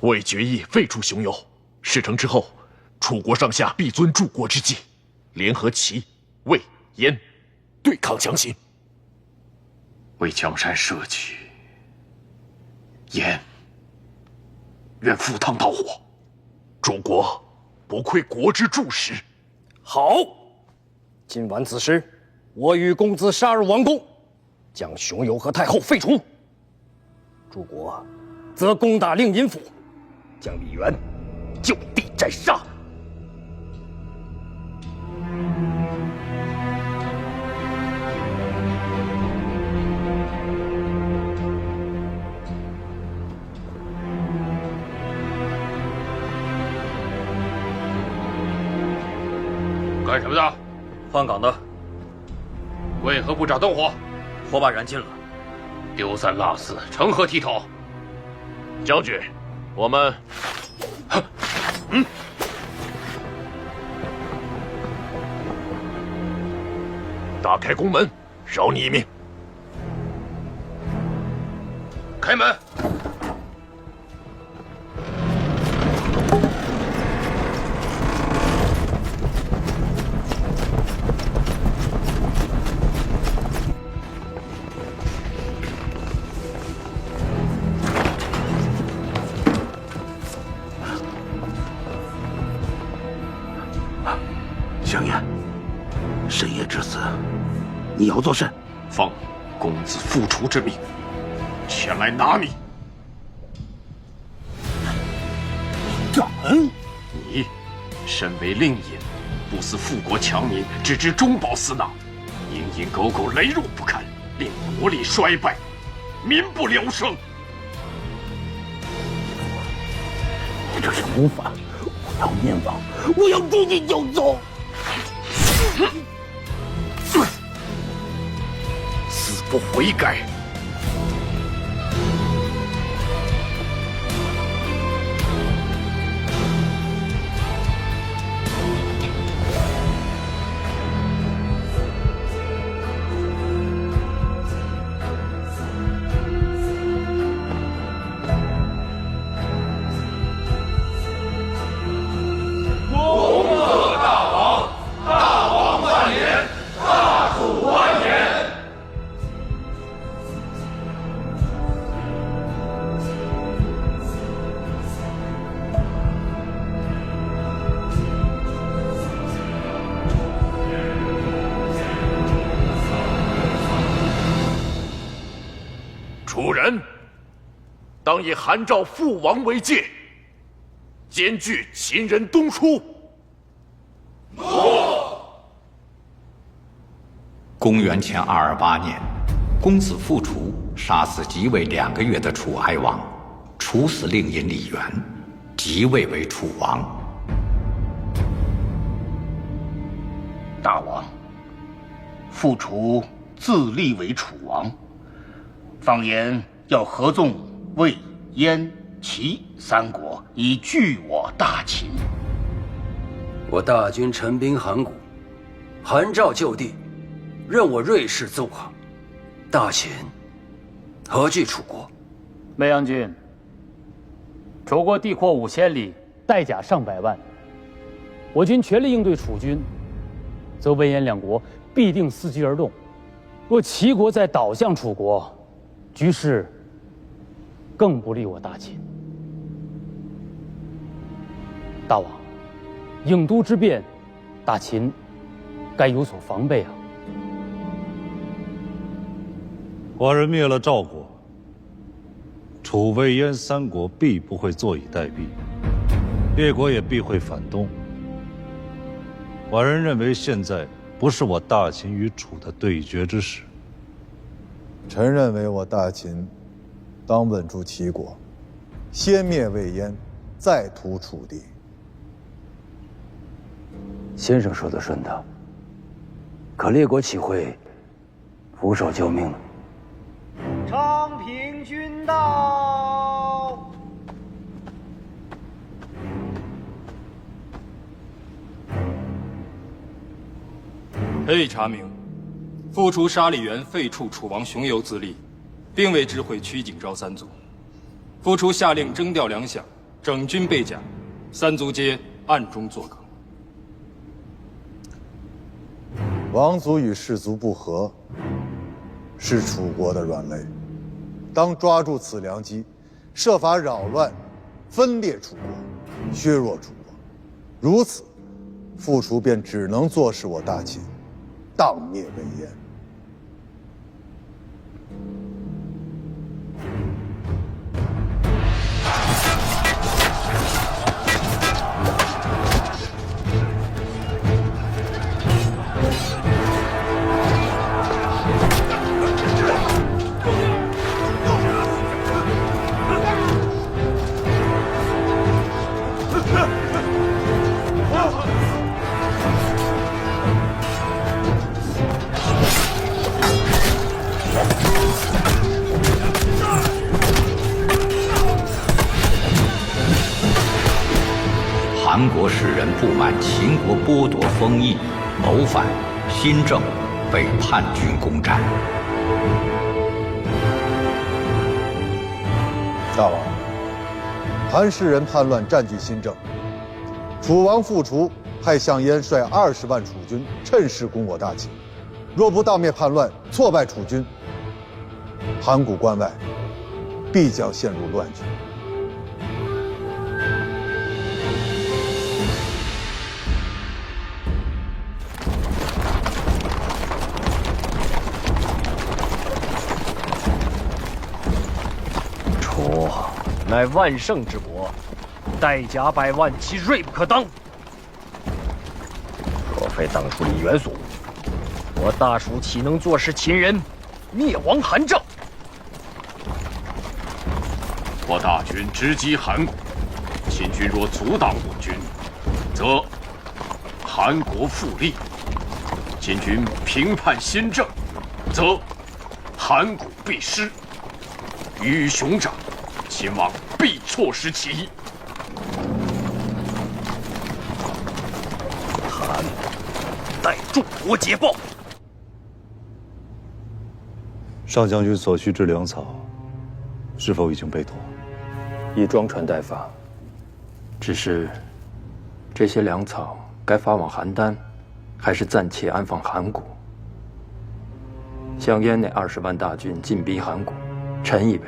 未决议废除熊油，事成之后，楚国上下必遵柱国之计，联合齐、魏、燕，对抗强秦。为江山社稷，燕愿赴汤蹈火。楚国不愧国之柱石。好，今晚子时，我与公子杀入王宫，将熊友和太后废除。诸国则攻打令尹府，将李渊就地斩杀。干什么的？换岗的。为何不找灯火？火把燃尽了。丢三落四，成何体统？将军，我们，打开宫门，饶你一命。开门！相爷，深夜至此，你要作甚？奉公子复除之命，前来拿你。敢！你身为令尹，不思富国强民，只知中饱私囊，蝇营狗苟，羸弱不堪，令国力衰败，民不聊生。你这是谋反！我要灭亡！我要诛你九族！死不悔改！楚人当以韩赵父王为戒，兼拒秦人东出。公元前228年，公子复楚杀死即位2个月的楚哀王，处死令尹李渊，即位为楚王。大王，复楚自立为楚王，放言要合纵魏、燕、齐3国，以拒我大秦。我大军陈兵函谷，韩赵就地，任我锐士奏抗。大秦何惧楚国？梅阳君，楚国地阔5000里，带甲上百万，我军全力应对楚军，则魏燕2国必定伺机而动。若齐国再倒向楚国，局势更不利我大秦。大王，郢都之变，大秦该有所防备啊！寡人灭了赵国，楚、魏、燕3国必不会坐以待毙，列国也必会反动。寡人认为现在不是我大秦与楚的对决之时。臣认为我大秦当稳住齐国，先灭魏燕，再图楚地。先生说的顺当，可列国岂会俯首救命呢？昌平君到。可以查明，复除杀李元，废黜楚王熊由自立，并未知会曲景昭3族。复除下令征调粮饷，整军备甲，三族皆暗中作梗。王族与士族不和，是楚国的软肋。当抓住此良机，设法扰乱、分裂楚国，削弱楚国。如此，傅楚便只能坐视我大秦荡灭魏燕。韩国士人不满秦国剥夺封邑，谋反，新政被叛军攻占。大王，韩士人叛乱占据新郑，楚王傅楚派项燕率20万楚军趁势攻我大秦，若不荡灭叛乱，挫败楚军，函谷关外必将陷入乱局。楚乃万乘之国，带甲100万，其锐不可当。若非当初李元素，我大蜀岂能坐视秦人灭亡韩赵？我大军直击函谷，秦军若阻挡我军，则韩国复立；秦军平叛新政，则函谷必失。鱼与熊掌，秦王必错失其一。韩待众国捷报。上将军所需之粮草，是否已经备妥？已装船待发。只是，这些粮草该发往邯郸，还是暂且安放函谷？项燕那20万大军进逼函谷，臣以为，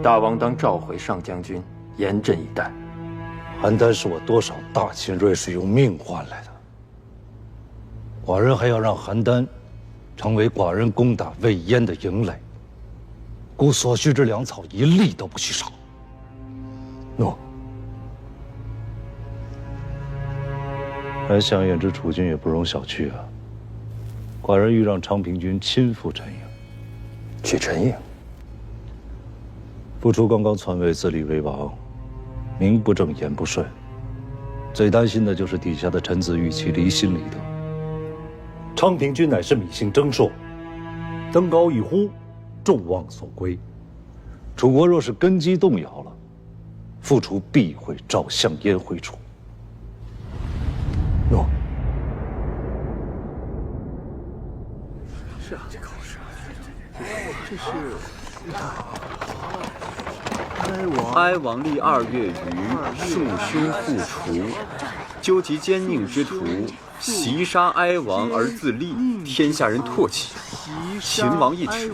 大王当召回上将军，严阵以待。邯郸是我多少大秦锐士用命换来的，寡人还要让邯郸成为寡人攻打魏燕的营垒，故所需之粮草一粒都不许少。诺。而项燕之楚军也不容小觑啊！寡人欲让昌平君亲赴陈营。去陈营？傅楚刚刚篡位，自立为王，名不正言不顺，最担心的就是底下的臣子与其离心离德。昌平君乃是米姓征硕，登高一呼，众望所归。楚国若是根基动摇了，傅楚必会召项燕回楚。诺。是啊，这是哀王历2月余，庶兄傅楚，纠集奸佞之徒，袭杀哀王而自立，天下人唾弃。秦王一耻，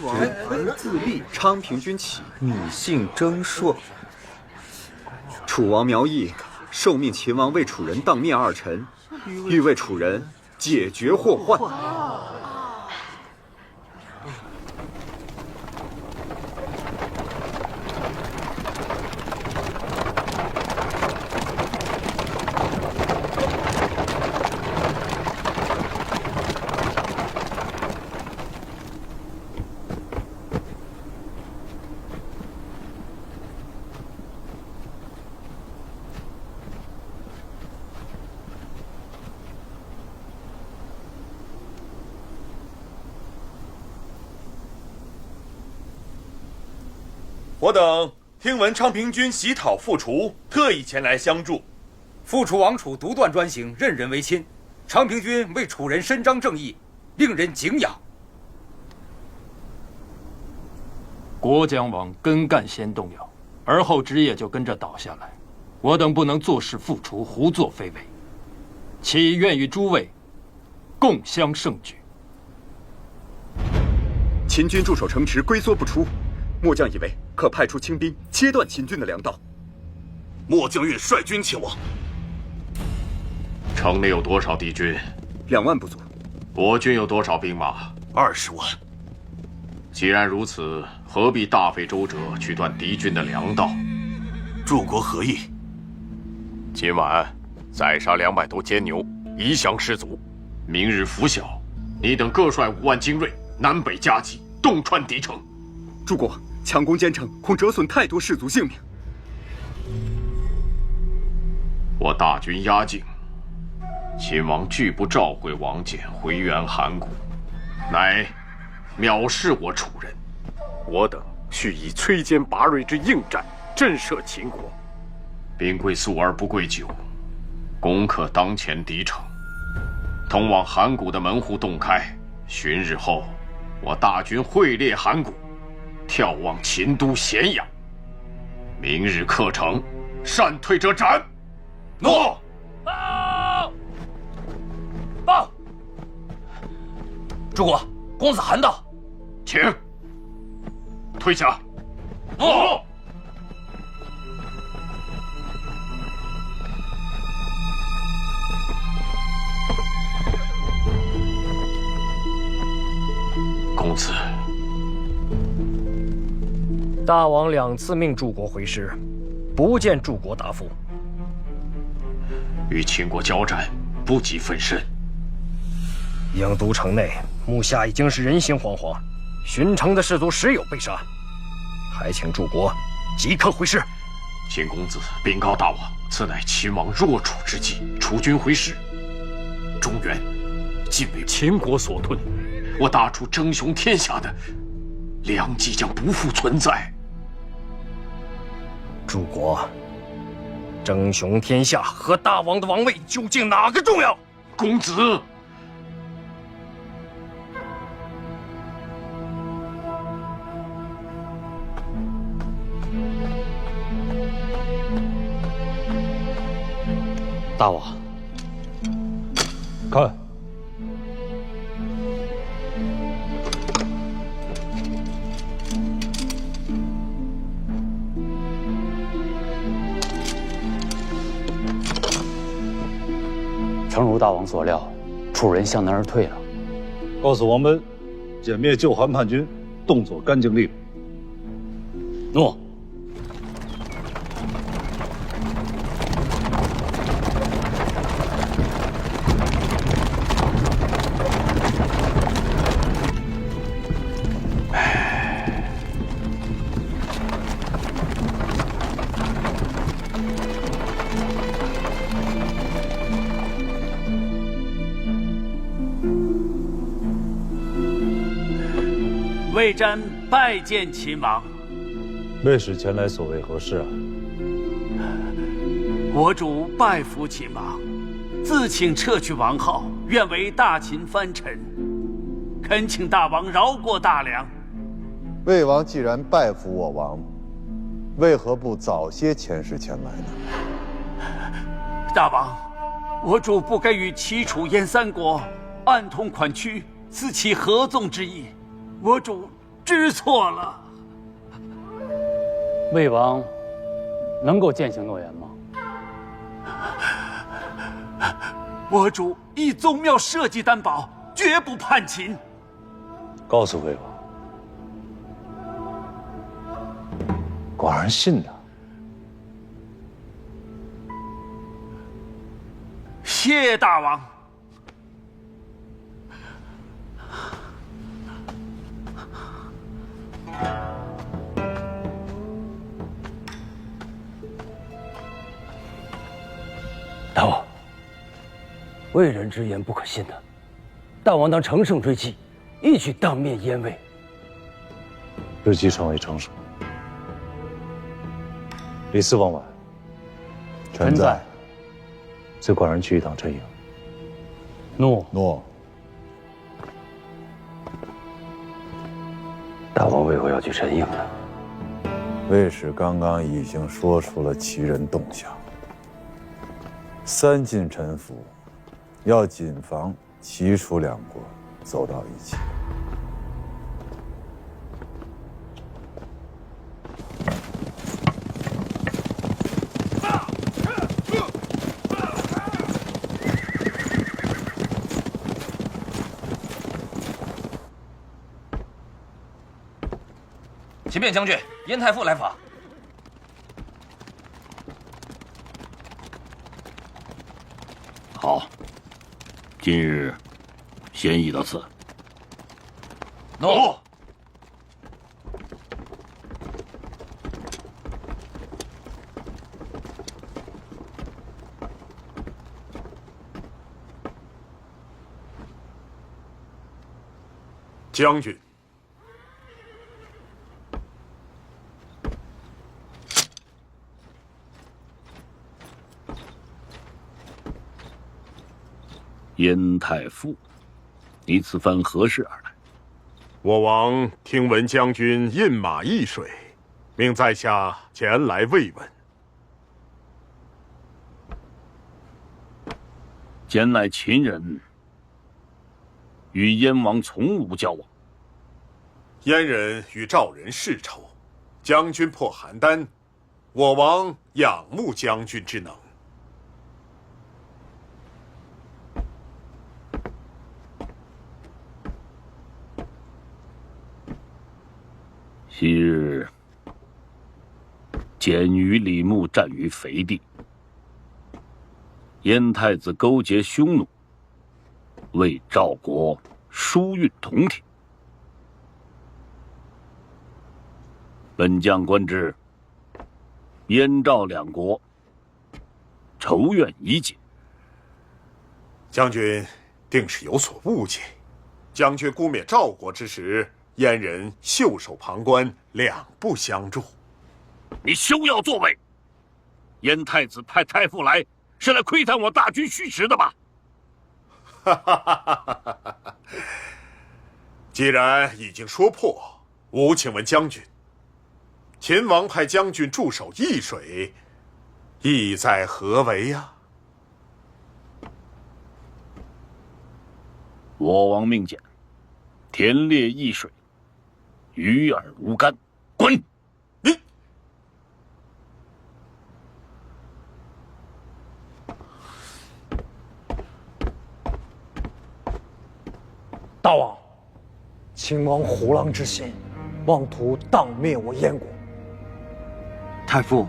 昌平君起，米姓征硕。楚王苗裔受命秦王为楚人当面2臣，欲为楚人解决祸患。我等听闻昌平君袭讨傅楚，特意前来相助。傅楚王楚独断专行，任人唯亲。昌平君为楚人伸张正义，令人敬仰。国将往根干先动摇，而后枝叶就跟着倒下来。我等不能坐视附除，胡作非为，岂愿与诸位共襄盛举？秦军驻守城池，龟缩不出。末将以为可派出清兵，切断秦军的粮道。末将愿率军前往。城内有多少敌军？2万不足。我军有多少兵马？20万。既然如此，何必大费周折去断敌军的粮道？诸国何意？今晚宰杀200头奸牛，以享士卒。明日拂晓，你等各率5万精锐，南北夹击，洞穿敌城。诸国强攻坚城，恐折损太多士卒性命。我大军压境，秦王拒不召回王翦回援函谷，乃藐视我楚人。我等须以摧坚拔锐之应战，震慑秦国。兵贵速而不贵久，攻克当前敌城，通往函谷的门户洞开。旬日后，我大军会列函谷，眺望秦都咸阳。明日克城，擅退者斩。诺。报！诸国公子韩到，请退下。诺。公子，大王2次命诸国回师，不见诸国答复。与秦国交战，不及分身。郢都城内，目下已经是人心惶惶，巡城的士卒时有被杀，还请诸国即刻回师。秦公子禀告大王，此乃秦王弱楚之际，楚军回师，中原尽为秦国所吞。我大楚争雄天下的良机将不复存在。诸国争雄天下和大王的王位究竟哪个重要？公子，大王，看。诚如大王所料，楚人向南而退了。告诉王贲，歼灭旧韩叛军，动作干净利落。诺。魏瞻拜见秦王。魏使前来所谓何事啊？我主拜服秦王，自请撤去王号，愿为大秦藩臣，恳请大王饶过大梁。魏王既然拜服我王，为何不早些遣使前来呢？大王，我主不该与齐楚燕3国暗通款曲，此其合纵之意。我主知错了。魏王能够践行诺言吗？我主以宗庙社稷担保，绝不叛秦。告诉魏王，寡人信他。谢大王。大王，魏人之言不可信的，大王当乘胜追击，一举当灭燕魏。日期尚未成熟。李斯往晚，臣在。随寡人去一趟阵营。诺。大王为何要去陈营呢？魏使刚刚已经说出了其人动向。三晋臣服，要谨防齐楚两国走到一起。启禀将军，燕太傅来访。好，今日先议到此。诺。将军。燕太傅，你此番何事而来？我王听闻将军印马易水，命在下前来慰问。简乃秦人，与燕王从无交往。燕人与赵人世仇，将军破邯郸，我王仰慕将军之能。昔日，简与李牧战于肥地，燕太子勾结匈奴，为赵国疏运铜铁。本将观之，燕赵两国仇怨已解。将军定是有所误解。将军攻灭赵国之时，燕人袖手旁观，两不相助。你休要作伪！燕太子派太傅来，是来窥探我大军虚实的吧？既然已经说破，吾请问将军，秦王派将军驻守易水，意在何为呀？我王命简，田猎易水，与尔无干。滚！你大王，秦王虎狼之心，妄图荡灭我燕国。太傅，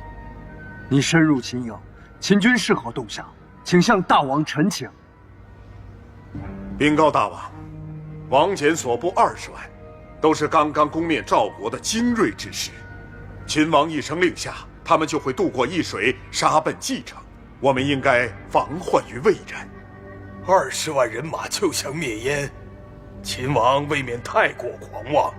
你深入秦营，秦军是何动向？请向大王陈情。禀告大王，王翦所部20万，都是刚刚攻灭赵国的精锐之师。秦王一声令下，他们就会渡过易水，杀奔蓟城。我们应该防患于未然。20万人马就想灭燕，秦王未免太过狂妄。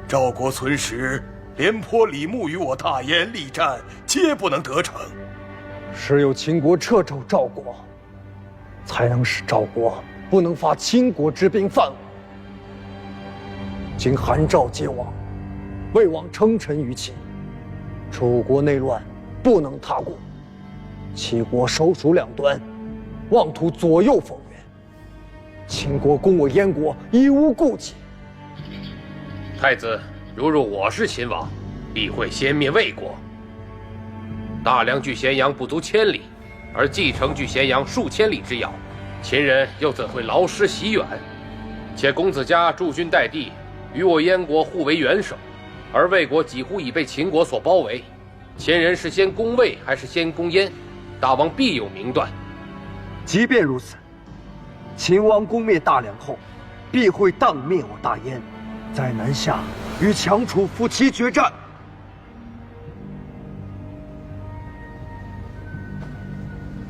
赵国存时，廉颇、李牧与我大燕力战，皆不能得逞。只有秦国掣肘赵国，才能使赵国不能发秦国之兵犯我。今韩赵皆亡，魏王称臣于秦，楚国内乱，不能踏过。齐国首鼠两端，妄图左右逢源。秦国攻我燕国，已无顾忌。太子，如我是秦王，必会先灭魏国。大梁距咸阳不足1000里，而蓟城距咸阳数千里之遥，秦人又怎会劳师袭远？且公子家驻军待地，与我燕国互为元首，而魏国几乎已被秦国所包围。秦人是先攻魏还是先攻燕？大王必有明断。即便如此，秦王攻灭大梁后，必会荡灭我大燕，在南下与强楚夫妻决战。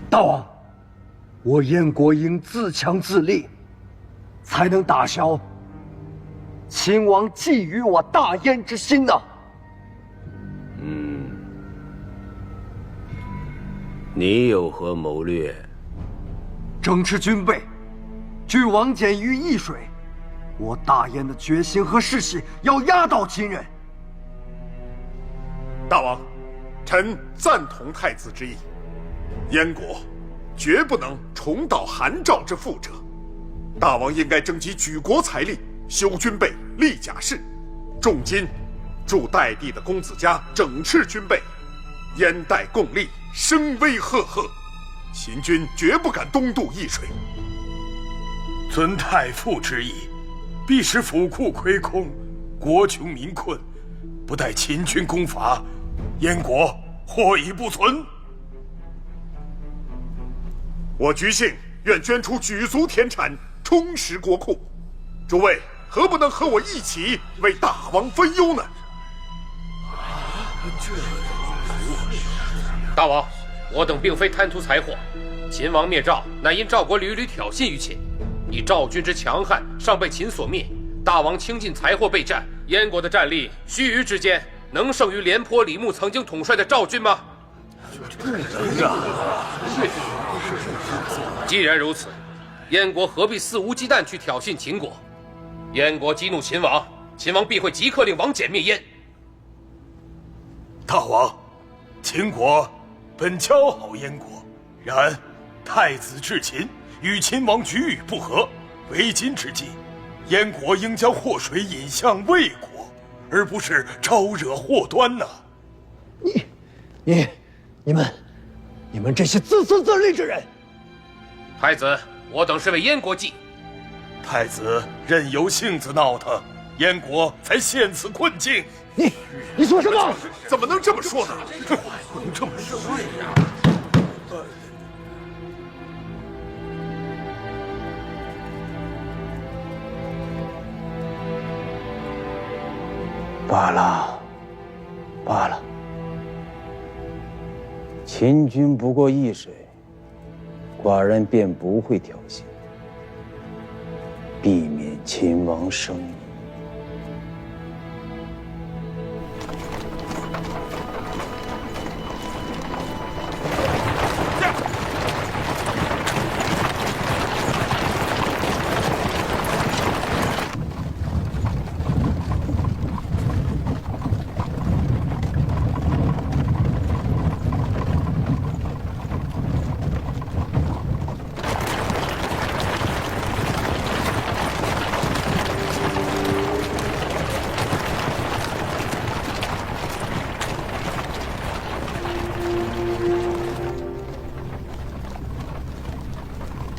大王，我燕国应自强自立，才能打消秦王觊觎我大燕之心呐。你有何谋略？整治军备，拒王翦于易水，我大燕的决心和士气要压倒秦人。大王，臣赞同太子之意。燕国绝不能重蹈韩赵之覆辙。大王应该征集举国财力，修军备，立甲士，重金助代地的公子家整饬军备，燕代共立，声威赫赫，秦军绝不敢东渡易水。遵太傅之意，必使府库亏空，国穷民困，不待秦军攻伐，燕国或已不存。我橘姓愿捐出举足田产，充实国库。诸位何不能和我一起为大王分忧呢？大王，我等并非贪图财货，秦王灭赵，乃因赵国屡屡挑衅于秦，以赵军之强悍，尚被秦所灭。大王倾尽财货备战，燕国的战力，须臾之间能胜于廉颇、李牧曾经统帅的赵军吗？既然如此，燕国何必肆无忌惮去挑衅秦国？燕国激怒秦王，秦王必会即刻令王翦灭燕。大王，秦国本姣好燕国，然太子至秦，与秦王举语不和，为今之计，燕国应将祸水引向魏国，而不是招惹祸端呐。你们这些自私自利之人！太子，我等是为燕国计。太子任由性子闹腾，燕国才陷此困境。你说什么？怎么能这么说呢？不能这么说呀！罢了，罢了。秦军不过易水，寡人便不会挑衅，避免秦王生疑。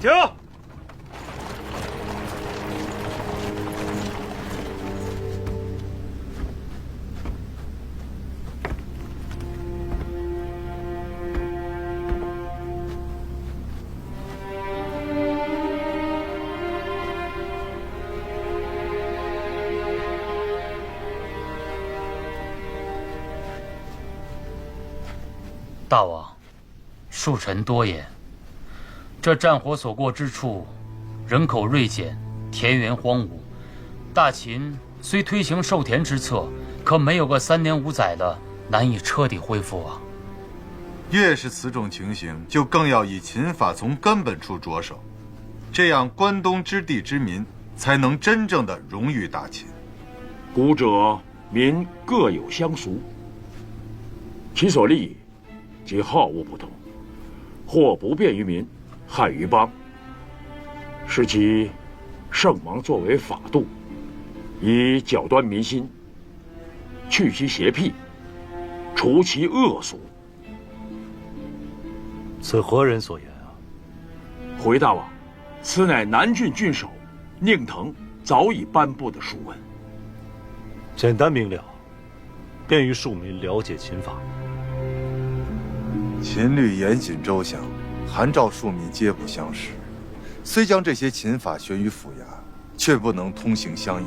停！大王，恕臣多言。这战火所过之处，人口锐减，田园荒芜。大秦虽推行授田之策，可没有个3年5载的，难以彻底恢复啊。越是此种情形，就更要以秦法从根本处着手，这样关东之地之民才能真正的荣誉大秦。古者民各有乡俗，其所立及好恶不同，或不便于民，害于邦，是其圣王作为法度，以矫端民心，去其邪僻，除其恶俗。此何人所言啊？回大王，此乃南郡郡守宁腾早已颁布的书文，简单明了，便于庶民了解秦法。秦律严谨周详，韩赵庶民皆不相识。虽将这些秦法悬于府衙，却不能通行相宜。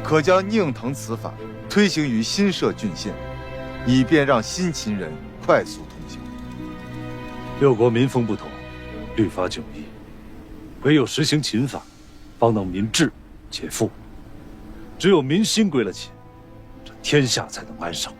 可将宁腾此法推行于新设郡县，以便让新秦人快速通行。六国民风不同，律法迥异，唯有实行秦法，方能民治且富。只有民心归了秦，这天下才能安生。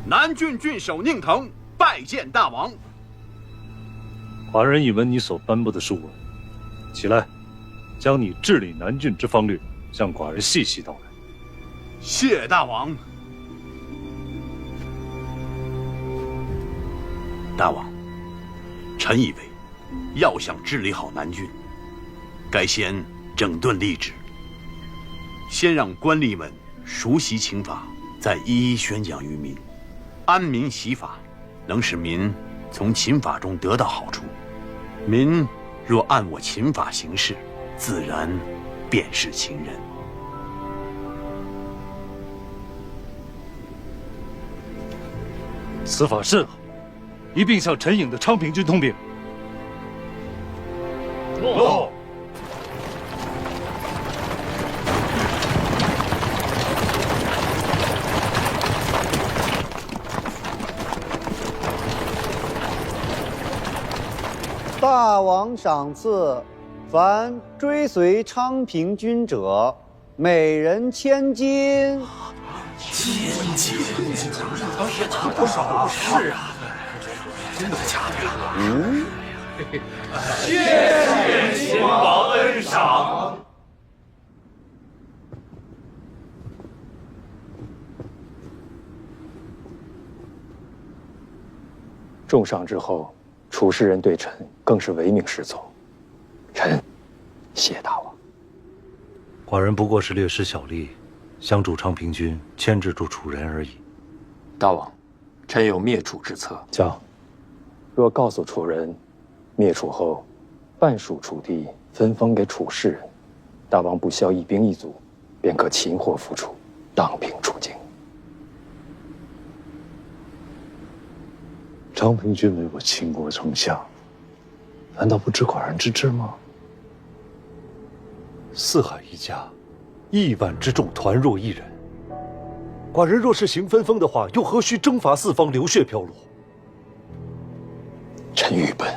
南郡郡守宁腾拜见大王。寡人已闻你所颁布的书文，起来，将你治理南郡之方略向寡人细细道来。谢大王。大王，臣以为，要想治理好南郡，该先整顿吏治，先让官吏们熟悉刑法，再一一宣讲于民，安民习法，能使民从秦法中得到好处。民若按我秦法行事，自然便是秦人。此法甚好，一并向陈颖的昌平军通禀。诺。大王赏赐，凡追随昌平君者，每人1000金。1000金，也拿不少啊！是啊，真的假的呀？谢谢秦王恩赏。重赏之后，楚世人对臣更是唯命是从。臣谢大王。寡人不过是略施小力，相助昌平君牵制住楚人而已。大王，臣有灭楚之策。叫，若告诉楚人，灭楚后，半数楚地分封给楚世人，大王不消一兵一卒，便可擒获复楚，荡平楚境。昌平君为我秦国丞相，难道不知寡人之志吗？四海一家，1万之众团若一人。寡人若是行分封的话，又何须征伐四方，流血飘落？臣愚笨，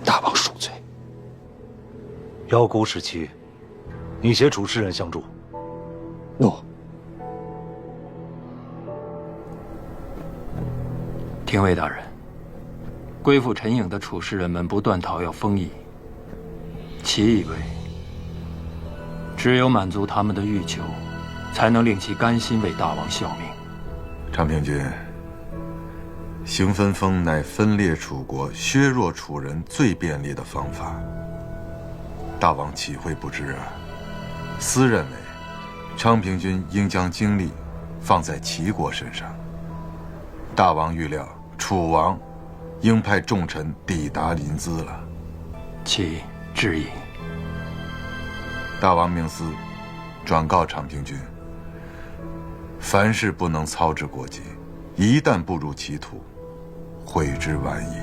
大王恕罪。邀孤时期，你携楚世人相助。诺。廷尉大人，归附陈颖的楚世人们不断讨要封邑，其以为只有满足他们的欲求，才能令其甘心为大王效命。昌平君，行分封乃分裂楚国、削弱楚人最便利的方法。大王岂会不知啊？私认为，昌平君应将精力放在齐国身上。大王预料楚王应派重臣抵达临淄了。其致意。大王命司转告昌平君，凡事不能操之过急，一旦步入歧途，悔之晚矣。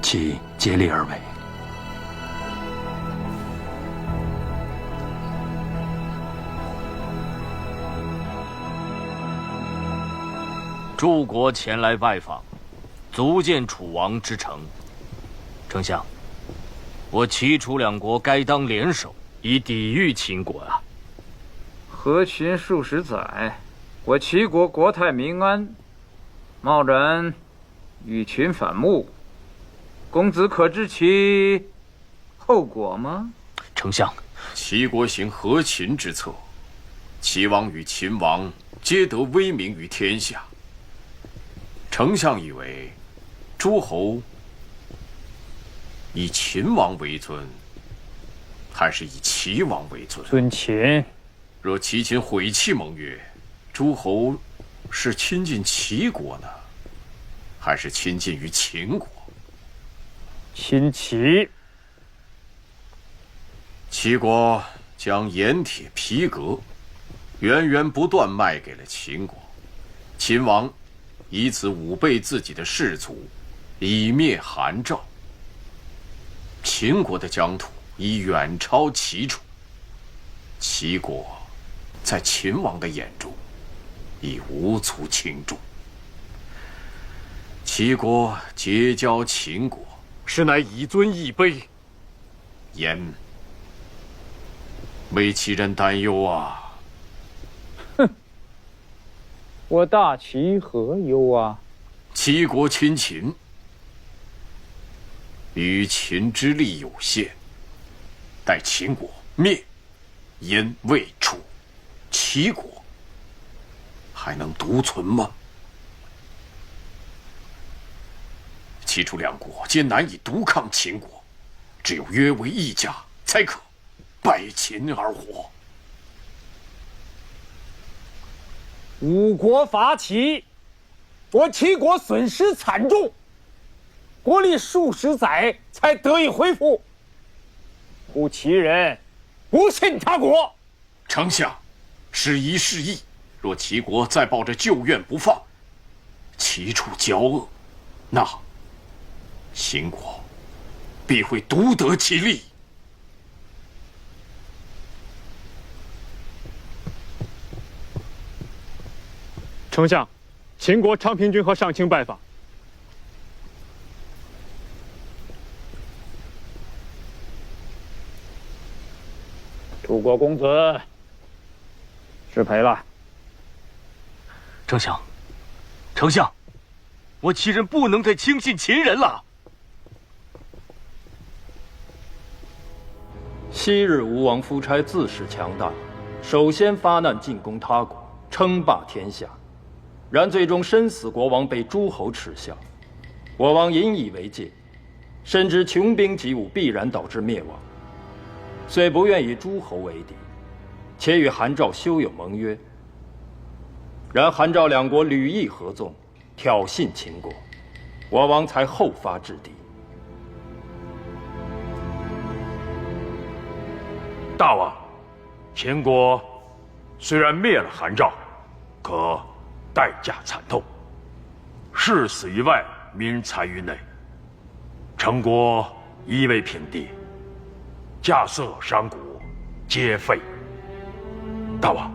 其竭力而为。诸国前来拜访，足见楚王之诚。丞相，我齐楚两国该当联手，以抵御秦国啊！和秦数十载，我齐国国泰民安，贸然与秦反目，公子可知其后果吗？丞相，齐国行和秦之策，齐王与秦王皆得威名于天下。丞相以为，诸侯以秦王为尊，还是以齐王为尊？尊秦。若齐秦毁弃盟约，诸侯是亲近齐国呢，还是亲近于秦国？亲齐。齐国将盐铁皮革源源不断卖给了秦国，秦王以此武备自己的士卒，以灭韩赵。秦国的疆土已远超齐楚，齐国在秦王的眼中已无足轻重。齐国结交秦国，实乃以尊易卑，言为其人担忧啊！我大齐何忧啊？齐国亲秦，与秦之力有限，待秦国灭燕、魏、楚，齐国还能独存吗？齐楚两国皆难以独抗秦国，只有约为一家，才可败秦而活。五国伐齐，我齐国损失惨重，国力数十载才得以恢复。故齐人不信他国。丞相，时移世易，若齐国再抱着旧怨不放，齐楚交恶，那秦国必会独得其利。丞相，秦国昌平君和上卿拜访。楚国公子失陪了。丞相，丞相，我齐人不能再轻信秦人了。昔日吴王夫差自恃强大，首先发难进攻他国，称霸天下。然最终身死国王被诸侯耻笑，我王引以为戒，深知穷兵极武必然导致灭亡，虽不愿与诸侯为敌，且与韩赵修有盟约。然韩赵两国屡议合纵，挑衅秦国，我王才后发制敌。大王，秦国虽然灭了韩赵，可代价惨痛，士死于外，民残于内，陈国夷为平地，稼穑商贾皆废。大王，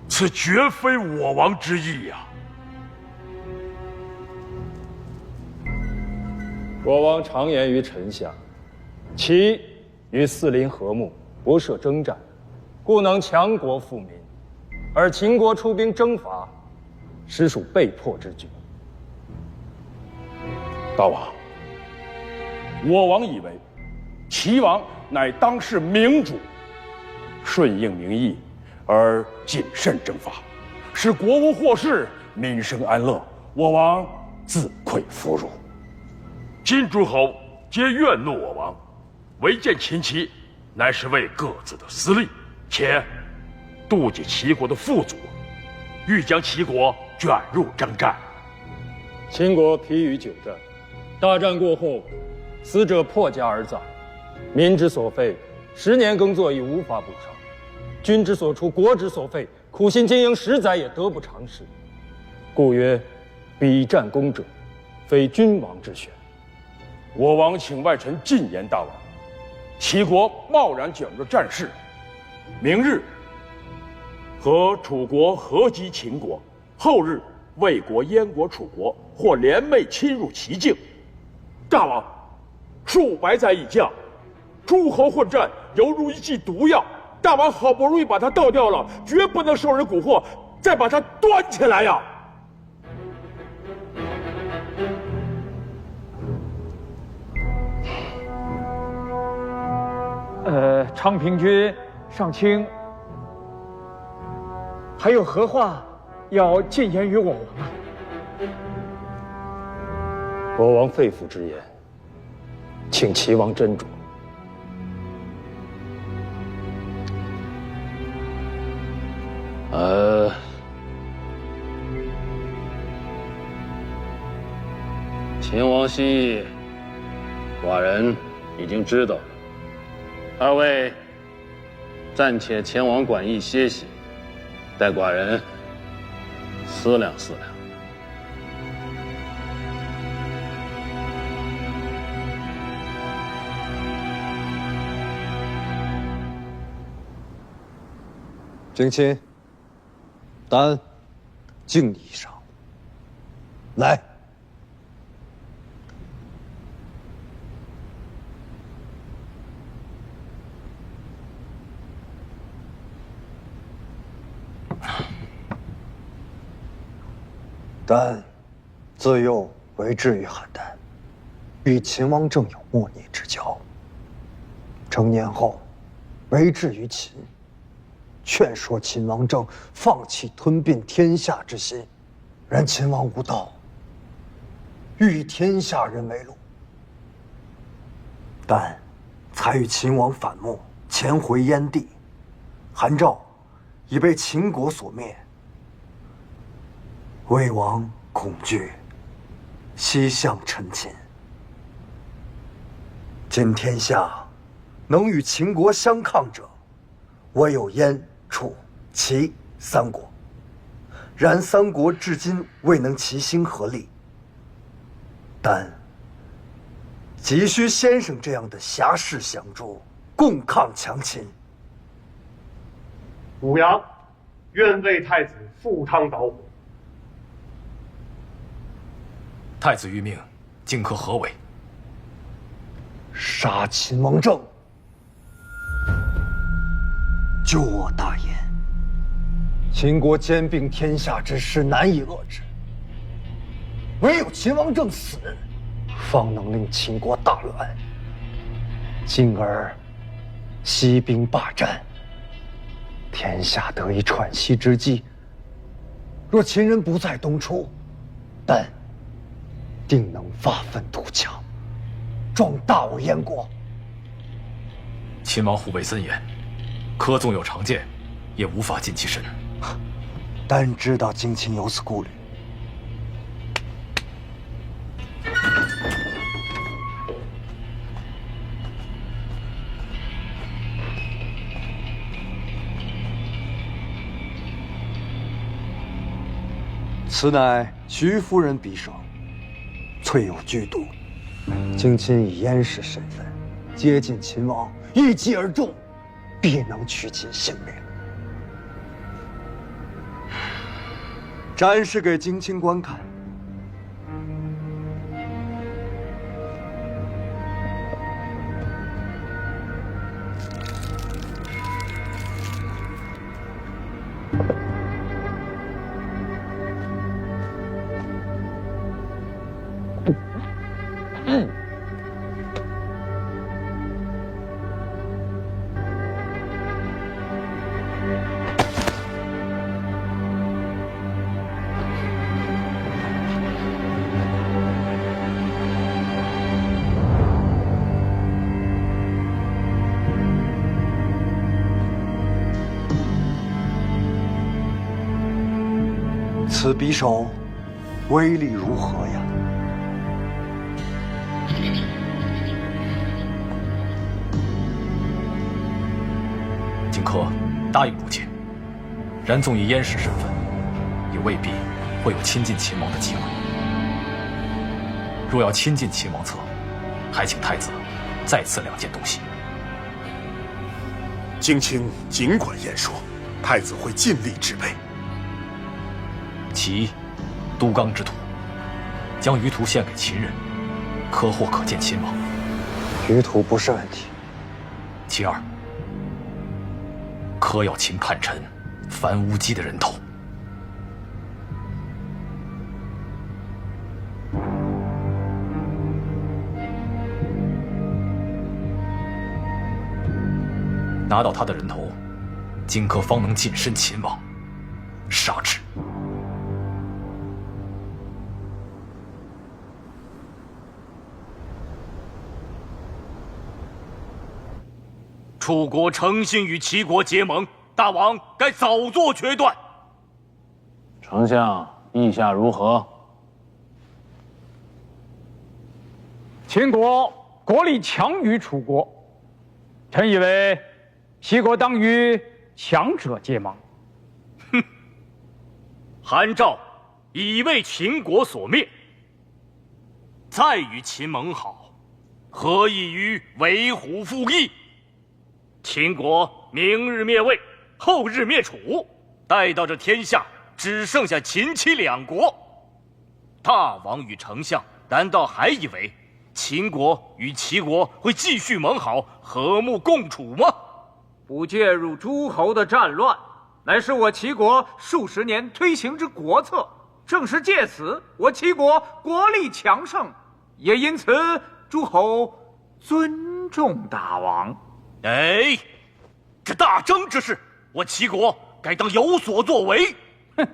此绝非我王之意呀！我王常言于臣下，齐与四邻和睦，不设征战，故能强国富民；而秦国出兵征伐，实属被迫之举。大王，我王以为齐王乃当世明主，顺应民意而谨慎征伐，使国无祸事，民生安乐，我王自愧弗如。今诸侯皆怨怒我王，唯见秦齐乃是为各自的私利，且妒忌齐国的富足，欲将齐国卷入征战。秦国疲于久战，大战过后，死者破家而葬，民之所费，10年耕作已无法补偿；君之所出，国之所费，苦心经营10载也得不偿失。故曰：比战功者，非君王之选。我王请外臣进言大王，齐国贸然卷入战事，明日和楚国合击秦国，后日魏国、燕国、楚国或联袂侵入齐境。大王，数百载已降，诸侯混战犹如一剂毒药，大王好不容易把它倒掉了，绝不能受人蛊惑，再把它端起来呀！昌平君、上卿，还有何话要进言于我王啊？我王肺腑之言，请齐王斟酌。秦王心意，寡人已经知道了。二位暂且前往馆驿歇息，待寡人思量思量。景亲，丹，敬你一晌。来。但自幼为质于邯郸，与秦王政有莫逆之交。成年后，为质于秦，劝说秦王政放弃吞并天下之心，然秦王无道，欲以天下人为戮。但才与秦王反目，潜回燕地，韩赵已被秦国所灭。魏王恐惧，西向陈秦。今天下能与秦国相抗者，唯有燕、楚、齐三国。然三国至今未能齐心合力，但急需先生这样的侠士相助，共抗强秦。武阳愿为太子赴汤蹈火。太子欲命，荆轲何为？杀秦王政，救我大燕。秦国兼并天下之势难以遏制，唯有秦王政死，方能令秦国大乱，进而息兵霸占，天下得以喘息之机。若秦人不再东出，但定能发愤图强，壮大我燕国。秦王护卫森严，轲纵有长剑，也无法近其身。但知道荆秦有此顾虑。此乃徐夫人匕首，淬有剧毒。荆亲以燕氏身份接近秦王，一击而中，必能取其性命。展示给荆亲观看。此匕首威力如何呀？荆轲答应入晋，然纵以燕氏身份，也未必会有亲近秦王的机会。若要亲近秦王侧，还请太子再赐2件东西。荆卿尽管言说，太子会尽力制备。其一，都纲之土，将余土献给秦人，轲或可见秦王。余土不是问题。其二，轲要擒叛臣樊无忌的人头。拿到他的人头，荆轲方能近身秦王，杀之。楚国诚心与齐国结盟，大王该早做决断。丞相，意下如何？秦国国力强于楚国，臣以为齐国当与强者结盟。哼，韩赵已为秦国所灭，再与秦盟好，何异于为虎复翼？秦国明日灭魏，后日灭楚，待到这天下只剩下秦齐2国，大王与丞相难道还以为秦国与齐国会继续盟好，和睦共处吗？不介入诸侯的战乱，乃是我齐国数十年推行之国策。正是借此，我齐国国力强盛，也因此诸侯尊重大王。哎，这大征之事，我齐国该当有所作为。哼，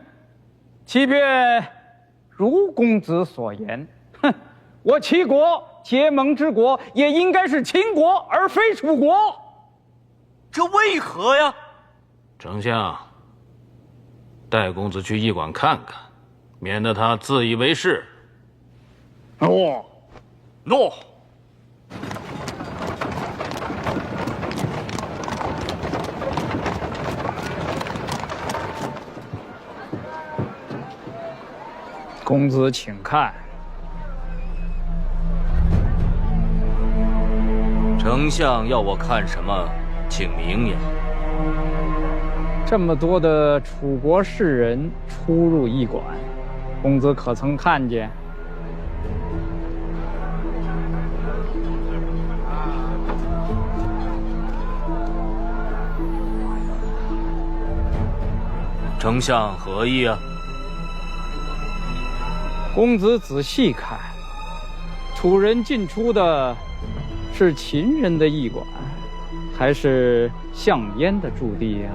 即便如公子所言，哼，我齐国结盟之国，也应该是秦国，而非楚国。这为何呀？丞相，带公子去驿馆看看，免得他自以为是。诺，诺。公子请看。丞相要我看什么，请明言。这么多的楚国士人出入驿馆，公子可曾看见？丞相何意啊？公子仔细看，楚人进出的是秦人的驿馆，还是项燕的驻地呀？